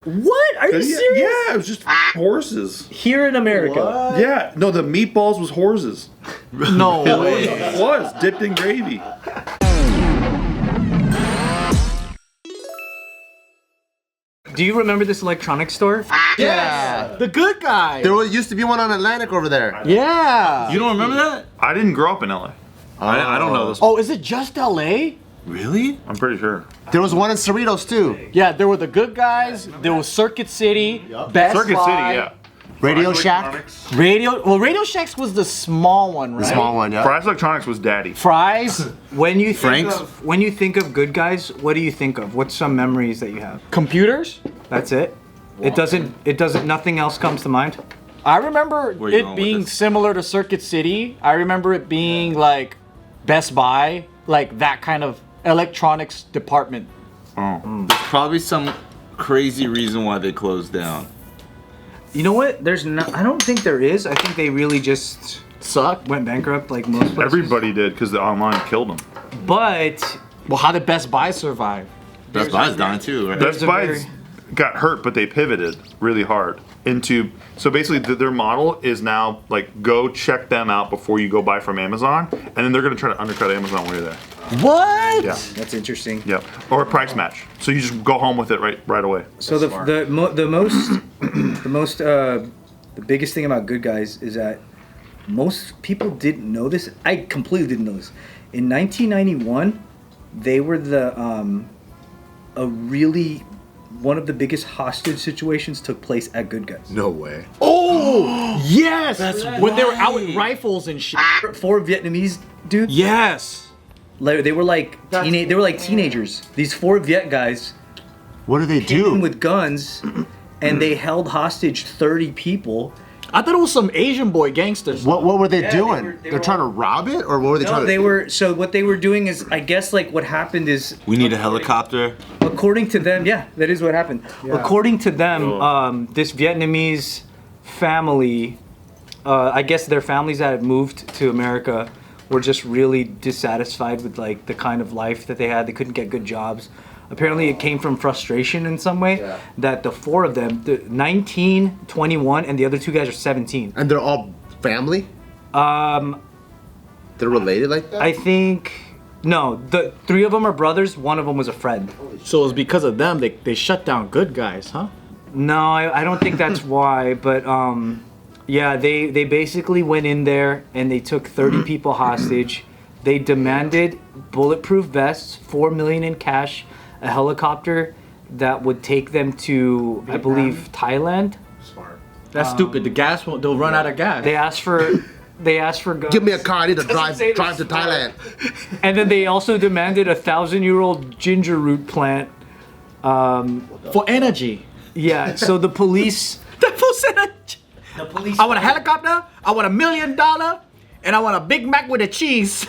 What? Are you serious? Yeah, it was just horses. Here in America. What? Yeah, no, the meatballs was horses. No way. It was dipped in gravy. Do you remember this electronics store? Yeah. The Good Guy. There used to be one on Atlantic over there. Yeah. You don't remember that? I didn't grow up in LA. I don't know this. Oh, is it just LA? Really? I'm pretty sure. There was one in Cerritos too. Yeah, there were the Good Guys. There was Circuit City. Best Circuit Buy, City, yeah. Radio Shack. Radio Shack's was the small one, right? The small one, yeah. Fry's Electronics was daddy. Fries. When you think Frank's? when you think of Good Guys, what do you think of? What's some memories that you have? Computers. That's it. It doesn't. Nothing else comes to mind. I remember Where you it going with being this? similar to Circuit City. I remember it being like Best Buy, like that kind of electronics department. Oh. There's probably some crazy reason why they closed down. You know what? There's no. I don't think there is. I think they really just went bankrupt, like most places. Everybody did because the online killed them. But well, how did Best Buy survive? Best Buy's dying too, right? Best a Buy very- got hurt, but they pivoted really hard into. So basically, their model is now like go check them out before you go buy from Amazon, and then they're gonna try to undercut Amazon while you're there. What? Yeah. That's interesting. Yep. Or a price match. So you just go home with it right away. So the biggest thing about Good Guys is that most people didn't know this. I completely didn't know this. In 1991, they were one of the biggest hostage situations took place at Good Guys. No way. Oh yes, That's when they were out with right. rifles and shit. 4 Vietnamese dudes. Yes. They were like teenagers. These 4 Viet guys What do they came in do? with guns, and they held hostage 30 people. I thought it was some Asian boy gangsters. What were they Yeah, doing? they They're were trying to all- rob it, or what were they No, trying to? they were. So what they were doing is, I guess, like what happened is, We need a helicopter. according to them, yeah, that is what happened. According to them, this Vietnamese family, I guess their families that had moved to America were just really dissatisfied with like the kind of life that they had. They couldn't get good jobs. Apparently, it came from frustration in some way. Yeah. That the 4 of them, 19, 21, and the other 2 guys are 17. And they're all family. They're related like that. I think. No, the 3 of them are brothers. 1 of them was a friend. So it's because of them they shut down Good Guys, huh? No, I don't think that's why. But yeah, they basically went in there and they took 30 people hostage. They demanded bulletproof vests, $4 million in cash, a helicopter that would take them to, I believe, Thailand. That's stupid. The gas won't. They'll run out of gas. They asked for guns. Give me a car. I need to drive say to they're Thailand. And then they also demanded a 1,000-year-old ginger root plant. For energy. Yeah, so the police. That fool said that. The police. I want a helicopter. I want $1 million, and I want a Big Mac with a cheese.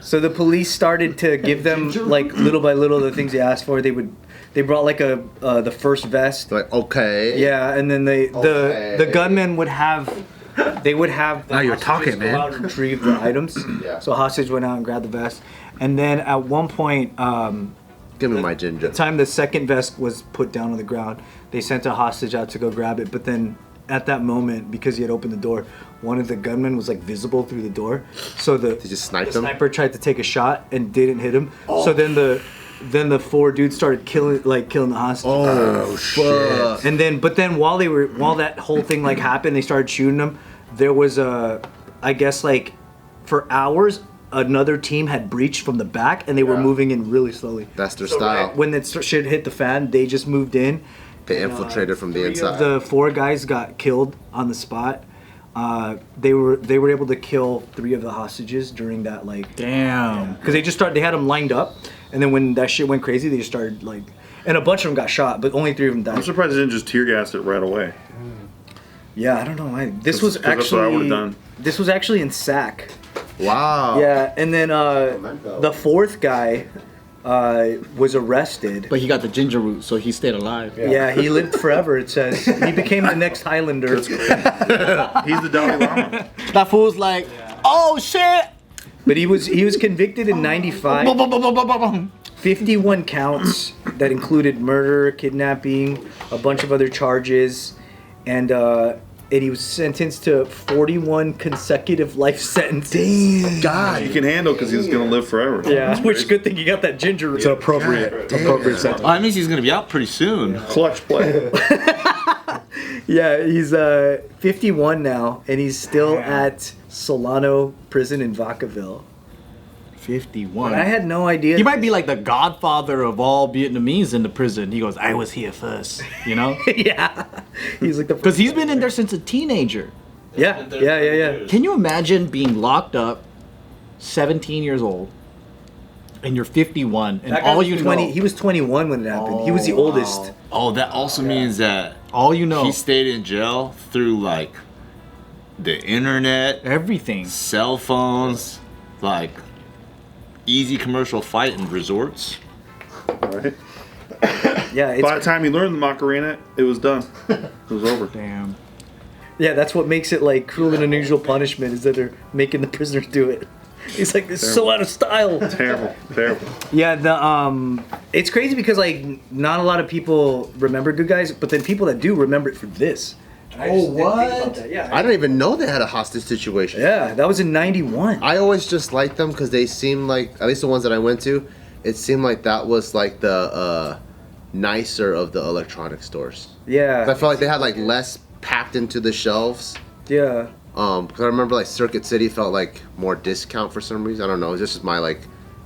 So the police started to give them like little by little the things they asked for. They brought like the first vest. Like okay. Yeah, and then Okay. the gunmen would have the Now you're hostages talking, go man. out and retrieve the items. Yeah. So hostage went out and grabbed the vest, and then at one point, Give me my ginger. time the second vest was put down on the ground, they sent a hostage out to go grab it. But then at that moment, because he had opened the door, one of the gunmen was like visible through the door. So the They just sniped the him? sniper tried to take a shot and didn't hit him. So then the 4 dudes started killing the hostage. Oh shit. And then, but then while that whole thing like happened, they started shooting them. There was I guess like for hours, another team had breached from the back, and they were Yeah. moving in really slowly. That's their style. When that shit hit the fan, they just moved in. They infiltrated from the 3 inside. of the 4 guys got killed on the spot. They were able to kill 3 of the hostages during that like. Damn. Because they had them lined up, and then when that shit went crazy, they just started like, and a bunch of them got shot, but only 3 of them I'm died. surprised they didn't just tear gas it right away. Yeah, I don't know why. This was 'Cause that's what I actually would've done. This was actually in Sac. Wow. Yeah, and then the 4th guy was arrested. But he got the ginger root, so he stayed alive. Yeah, he lived forever. It says he became the next Highlander. He's the Dalai Lama. That fool's like, oh shit. But he was convicted in '95. 51 counts. that included murder, kidnapping, a bunch of other charges, and he was sentenced to 41 consecutive life sentences. Damn. God. He can handle because he's gonna live forever. Yeah, which good thing you got that ginger. It's appropriate sentence. Oh, that means he's gonna be out pretty soon. Clutch play. Yeah, he's 51 now, and he's still at Solano Prison in Vacaville. 51. I had no idea. He might be like the godfather of all Vietnamese in the prison. He goes, I was here first, you know? Yeah, he's like the. Because he's been in there since a teenager. Yeah. Can you imagine being locked up, 17 years old, and you're 51, and all you know... He was 21 when it happened. He was the oldest. Oh, that also means that All you know. he stayed in jail through like the internet, Everything. cell phones, like easy commercial fighting resorts. Right. Yeah, By the time he learned the Macarena, it was done. It was over. Damn. yeah, that's what makes it like cruel and unusual punishment is that they're making the prisoners do it. It's like it's so out of style. Terrible. Yeah, it's crazy because like not a lot of people remember Good Guys, but then people that do remember it for this. Oh, what? Yeah. I didn't even know they had a hostage situation. Yeah, that was in '91. I always just liked them because they seemed like, at least the ones that I went to, it seemed like that was like the nicer of the electronic stores. Yeah. I felt like they had like less packed into the shelves. Yeah. Because I remember like Circuit City felt like more discount for some reason. I don't know. It's just my like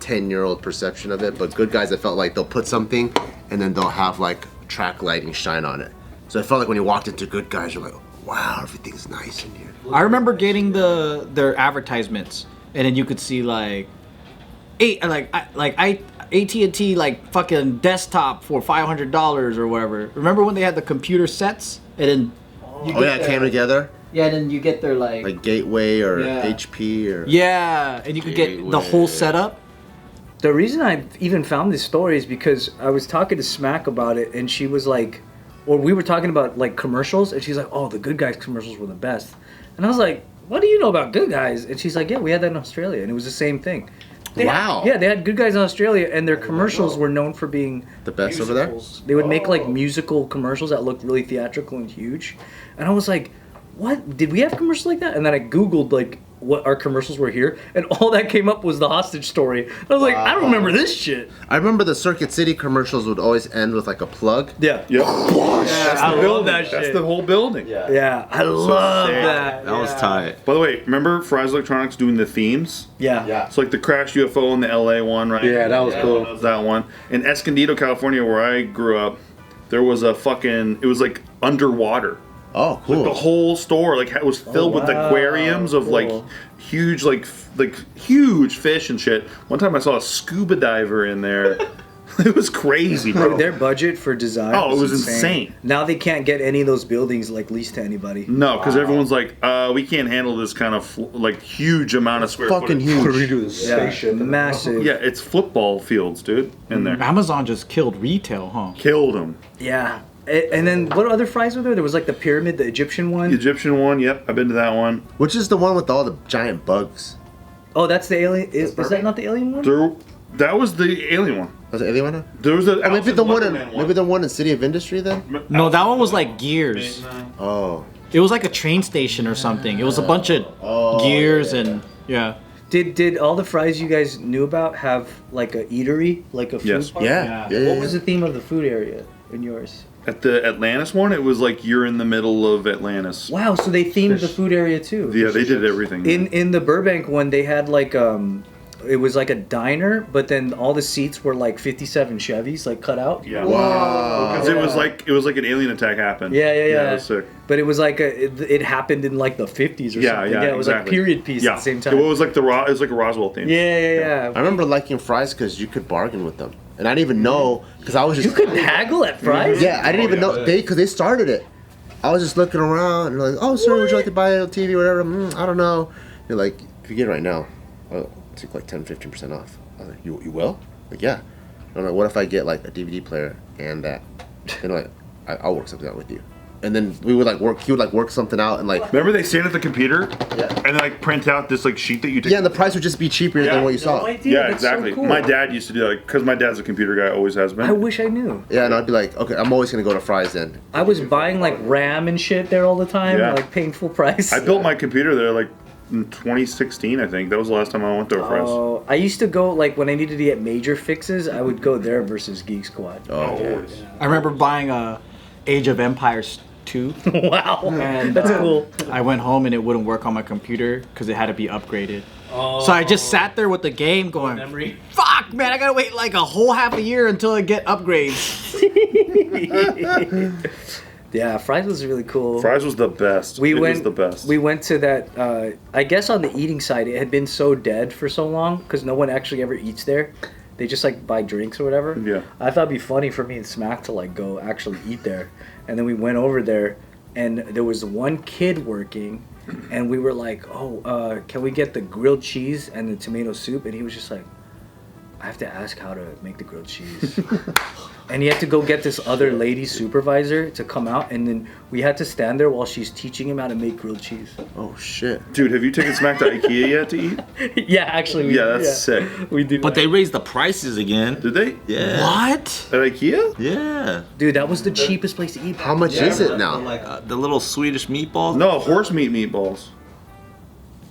10-year-old perception of it. But Good Guys, I felt like they'll put something and then they'll have like track lighting shine on it. So I felt like when you walked into Good Guys, you're like, wow, everything's nice in here. I remember getting their advertisements, and then you could see like, AT&T like fucking desktop for $500 or whatever. Remember when they had the computer sets, and then you Oh yeah, it came together? yeah, and then you get their like Gateway or Yeah. HP or... yeah, and you could get the whole setup. The reason I even found this story is because I was talking to Smack about it, and she was like, or we were talking about like commercials, and she's like, "Oh, the Good Guys commercials were the best," and I was like, "What do you know about Good Guys?" And she's like, "Yeah, we had that in Australia, and it was the same thing." Wow. Yeah, they had Good Guys in Australia, and their commercials were known for being The best over there? musicals. They would make like musical commercials that looked really theatrical and huge, and I was like, "What? Did we have commercials like that?" And then I Googled like what our commercials were here, and all that came up was the hostage story. I was like, I don't remember this shit. I remember the Circuit City commercials would always end with like a plug. Yeah. Yep. That's I the love building. that shit. That's the whole building. Yeah, I love sick. that. That was tight. By the way, remember Fry's Electronics doing the themes? Yeah. It's like the crashed UFO in the LA one, right? Yeah, that was cool. That one. In Escondido, California, where I grew up, there was a it was like underwater. Oh, cool. The whole store was filled with aquariums of like huge huge fish and shit. One time I saw a scuba diver in there. It was crazy, bro. Their budget for design. Oh, it was insane. Now they can't get any of those buildings like leased to anybody. No, because everyone's like, we can't handle this kind of huge amount of square Fucking footage. huge. What do we do? This Yeah, spaceship? massive. Yeah, it's football fields, dude, in there. Amazon just killed retail, huh? Killed them. Yeah. And then what other fries were there? There was like the pyramid, the Egyptian one. The Egyptian one, yep, I've been to that one. Which is the one with all the giant bugs? Oh, that's the alien. Is that not the alien one? That was the alien one. Was it Alien one? There was a Maybe the one in City of Industry then? No, that one was like gears. Oh. It was like a train station or something. It was a bunch of gears and yeah. Did all the fries you guys knew about have like a eatery, like a food Yes. bar? Yeah. What was the theme of the food area in yours? At the Atlantis one, it was like you're in the middle of Atlantis. Wow, so they themed the food area too. Yeah, they did everything. In the Burbank one, they had like it was like a diner, but then all the seats were like 57 Chevys, like cut out. Yeah. Wow. Because it was like an alien attack happened. Yeah. It was sick. But it was like it happened in like the 50s or Yeah, something. yeah, It was like exactly. period piece at the same time. It was like it was like a Roswell theme. Yeah. I remember liking fries because you could bargain with them. And I didn't even know, because I was just... You could haggle at fries? Yeah, I didn't even know, because they started it. I was just looking around, and like, oh, sir, would you like to buy a TV or whatever? I don't know. You're like, if you get it right now, I'll take like 10, 15% off. I was like, you will? Like, yeah. I'm like, what if I get like a DVD player and that? And like, I'll work something out with you. and then we would like work. He would like work something out and like. Remember they stand at the computer Yeah. and like print out this like sheet that you take. Yeah, and the price would just be cheaper than what you saw. Yeah, exactly. My dad used to do that because my dad's a computer guy, always has been. I wish I knew. Yeah, and I'd be like, okay, I'm always gonna go to Fry's then. I was buying like RAM and shit there all the time, Yeah. like paying full price. I built my computer there like in 2016, I think. That was the last time I went there for us. Oh, I used to go like when I needed to get major fixes, I would go there versus Geek Squad. Oh, I remember buying Age of Empires 2. Wow, And that's cool. I went home and it wouldn't work on my computer because it had to be upgraded. So I just sat there with the game going, Memory. fuck, man, I gotta wait like a whole half a year until I get upgrades. Yeah, Fry's was really cool. Fry's was the best. We it went. was the best. We went to that. I guess on the eating side, it had been so dead for so long because no one actually ever eats there. They just like buy drinks or whatever. Yeah. I thought it'd be funny for me and Smack to like go actually eat there, and then we went over there, and there was one kid working, and we were like, "Oh, can we get the grilled cheese and the tomato soup?" And he was just like, "I have to ask how to make the grilled cheese." And he had to go get this other lady supervisor to come out, and then we had to stand there while she's teaching him how to make grilled cheese. oh shit. Dude, have you taken Smack to Ikea yet to eat? Yeah, actually. Yeah, that's sick. We did. But they raised the prices again. Did they? Yeah. What? At Ikea? Yeah. Dude, that was the cheapest place to eat. How much is it now? The little Swedish meatballs. No, horse meat meatballs.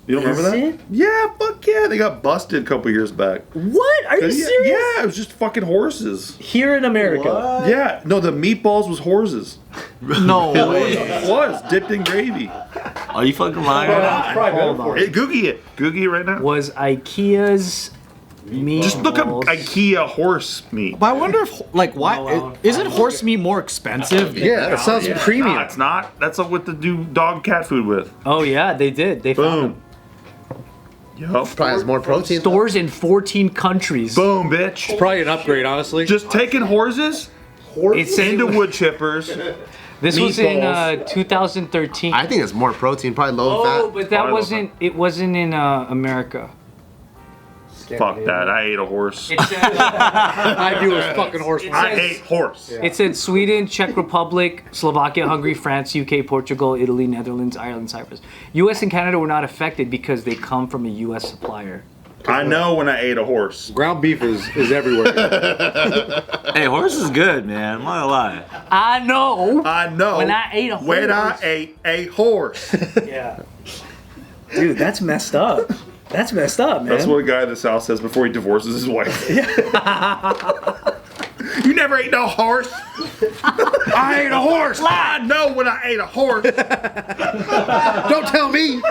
You don't remember Is that? it? Yeah, fuck yeah. They got busted a couple years back. What? Are you Yeah, serious? yeah, it was just fucking horses. Here in America. Yeah, no, the meatballs was horses. No way. It was dipped in gravy. Are you fucking lying right now? Hey, Googie it. Googie it right now. Was IKEA's meat? Just look up IKEA horse meat. But I wonder if, like, why isn't horse meat more expensive? Yeah, it sounds premium. Nah, it's not. That's what to do dog cat food with. Oh yeah, they did. They found Boom. them. Yup. Probably has more protein. Stores in 14 countries. Boom, bitch. Probably an upgrade, honestly. Just taking horses It's into wood chippers. This was in meatballs. 2013. I think it's more protein, probably low fat. Oh, but that Probably wasn't. It wasn't in America. Fuck that. I ate a horse. It said, I do a fucking horse. I ate horse. it said Sweden, Czech Republic, Slovakia, Hungary, France, UK, Portugal, Italy, Netherlands, Ireland, Cyprus. U.S. and Canada were not affected because they come from a U.S. supplier. I know when I ate a horse. Ground beef is everywhere. Hey, horse is good, man. I'm not gonna lie. I know. I know When I ate a when I horse. ate a horse. Yeah. Dude, that's messed up. That's messed up, man. That's what a guy in the South says before he divorces his wife. You never ate no horse. I ate a horse. I know when I ate a horse. Don't tell me.